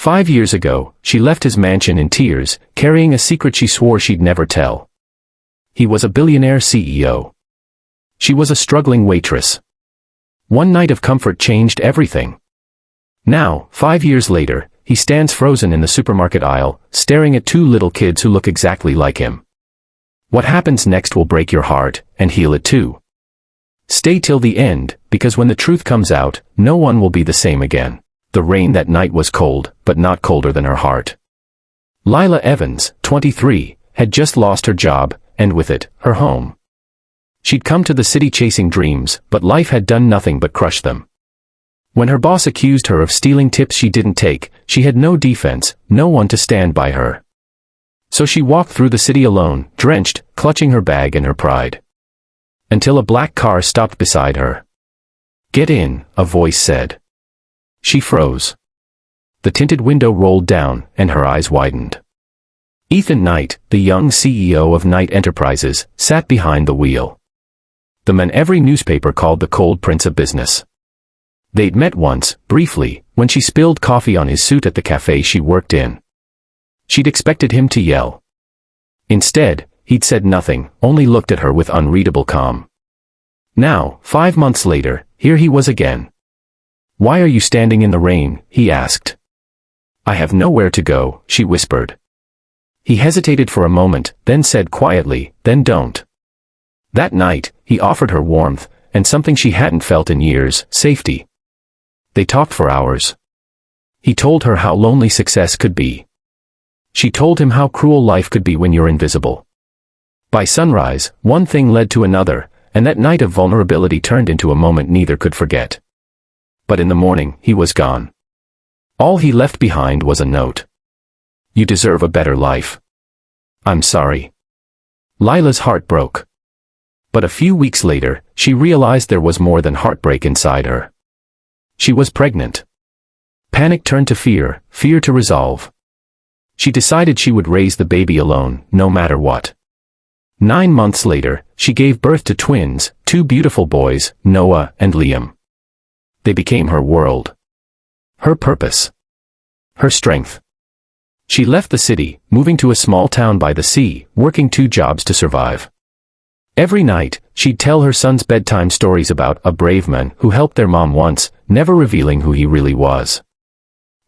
5 years ago, she left his mansion in tears, carrying a secret she swore she'd never tell. He was a billionaire CEO. She was a struggling waitress. One night of comfort changed everything. Now, 5 years later, he stands frozen in the supermarket aisle, staring at two little kids who look exactly like him. What happens next will break your heart, and heal it too. Stay till the end, because when the truth comes out, no one will be the same again. The rain that night was cold, but not colder than her heart. Lila Evans, 23, had just lost her job, and with it, her home. She'd come to the city chasing dreams, but life had done nothing but crush them. When her boss accused her of stealing tips she didn't take, she had no defense, no one to stand by her. So she walked through the city alone, drenched, clutching her bag and her pride. Until a black car stopped beside her. "Get in," a voice said. She froze. The tinted window rolled down, and her eyes widened. Ethan Knight, the young CEO of Knight Enterprises, sat behind the wheel. The man every newspaper called the cold prince of business. They'd met once, briefly, when she spilled coffee on his suit at the cafe she worked in. She'd expected him to yell. Instead, he'd said nothing, only looked at her with unreadable calm. Now, 5 months later, here he was again. "Why are you standing in the rain?" he asked. "I have nowhere to go," she whispered. He hesitated for a moment, then said quietly, "Then don't." That night, he offered her warmth, and something she hadn't felt in years, safety. They talked for hours. He told her how lonely success could be. She told him how cruel life could be when you're invisible. By sunrise, one thing led to another, and that night of vulnerability turned into a moment neither could forget. But in the morning, he was gone. All he left behind was a note. "You deserve a better life. I'm sorry." Lila's heart broke. But a few weeks later, she realized there was more than heartbreak inside her. She was pregnant. Panic turned to fear, fear to resolve. She decided she would raise the baby alone, no matter what. 9 months later, she gave birth to twins, 2 beautiful boys, Noah and Liam. They became her world. Her purpose. Her strength. She left the city, moving to a small town by the sea, working 2 jobs to survive. Every night, she'd tell her sons bedtime stories about a brave man who helped their mom once, never revealing who he really was.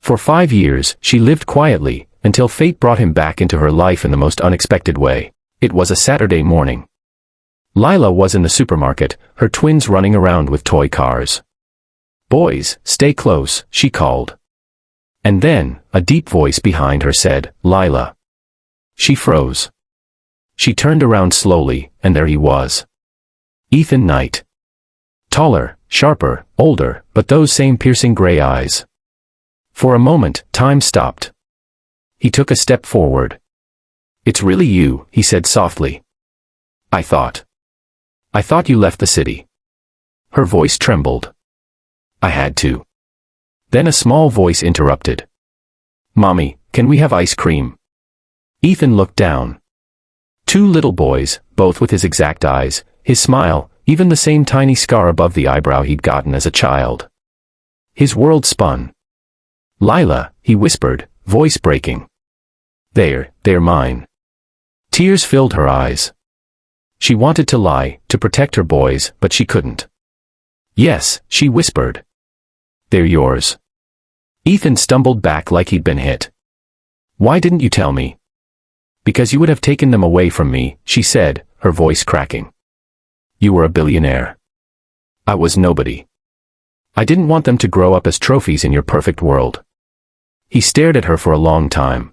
For 5 years, she lived quietly, until fate brought him back into her life in the most unexpected way. It was a Saturday morning. Lila was in the supermarket, her twins running around with toy cars. "Boys, stay close," she called. And then, a deep voice behind her said, "Lila." She froze. She turned around slowly, and there he was. Ethan Knight. Taller, sharper, older, but those same piercing gray eyes. For a moment, time stopped. He took a step forward. "It's really you," he said softly. I thought you left the city." Her voice trembled. "I had to." Then a small voice interrupted. "Mommy, can we have ice cream?" Ethan looked down. 2 little boys, both with his exact eyes, his smile, even the same tiny scar above the eyebrow he'd gotten as a child. His world spun. "Lila," he whispered, voice breaking. They're mine." Tears filled her eyes. She wanted to lie, to protect her boys, but she couldn't. "Yes," she whispered. "They're yours." Ethan stumbled back like he'd been hit. "Why didn't you tell me?" "Because you would have taken them away from me," she said, her voice cracking. "You were a billionaire. I was nobody. I didn't want them to grow up as trophies in your perfect world." He stared at her for a long time.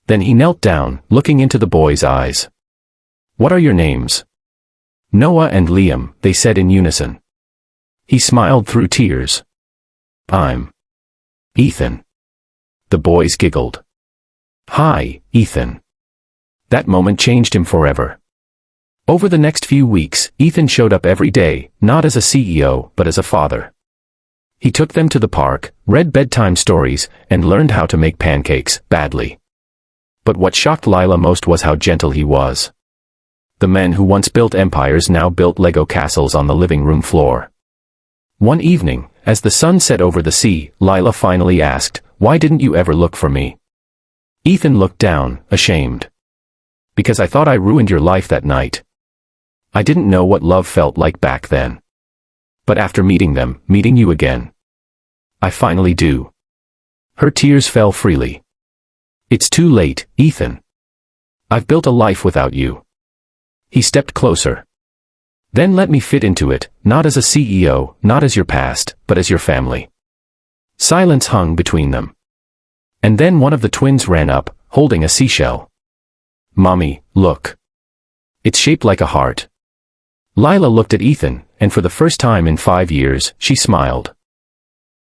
Then he knelt down, looking into the boys' eyes. "What are your names?" "Noah and Liam," they said in unison. He smiled through tears. "I'm Ethan." The boys giggled. "Hi, Ethan." That moment changed him forever. Over the next few weeks, Ethan showed up every day, not as a CEO, but as a father. He took them to the park, read bedtime stories, and learned how to make pancakes, badly. But what shocked Lila most was how gentle he was. The men who once built empires now built Lego castles on the living room floor. One evening, as the sun set over the sea, Lila finally asked, Why didn't you ever look for me? Ethan looked down, ashamed. Because I thought I ruined your life that night. I didn't know what love felt like back then. But after meeting you again, I finally do. Her tears fell freely. It's too late, Ethan. I've built a life without you. He stepped closer. Then let me fit into it, not as a CEO, not as your past, but as your family. Silence hung between them. And then one of the twins ran up, holding a seashell. Mommy, look. It's shaped like a heart. Lila looked at Ethan, and for the first time in 5 years, she smiled.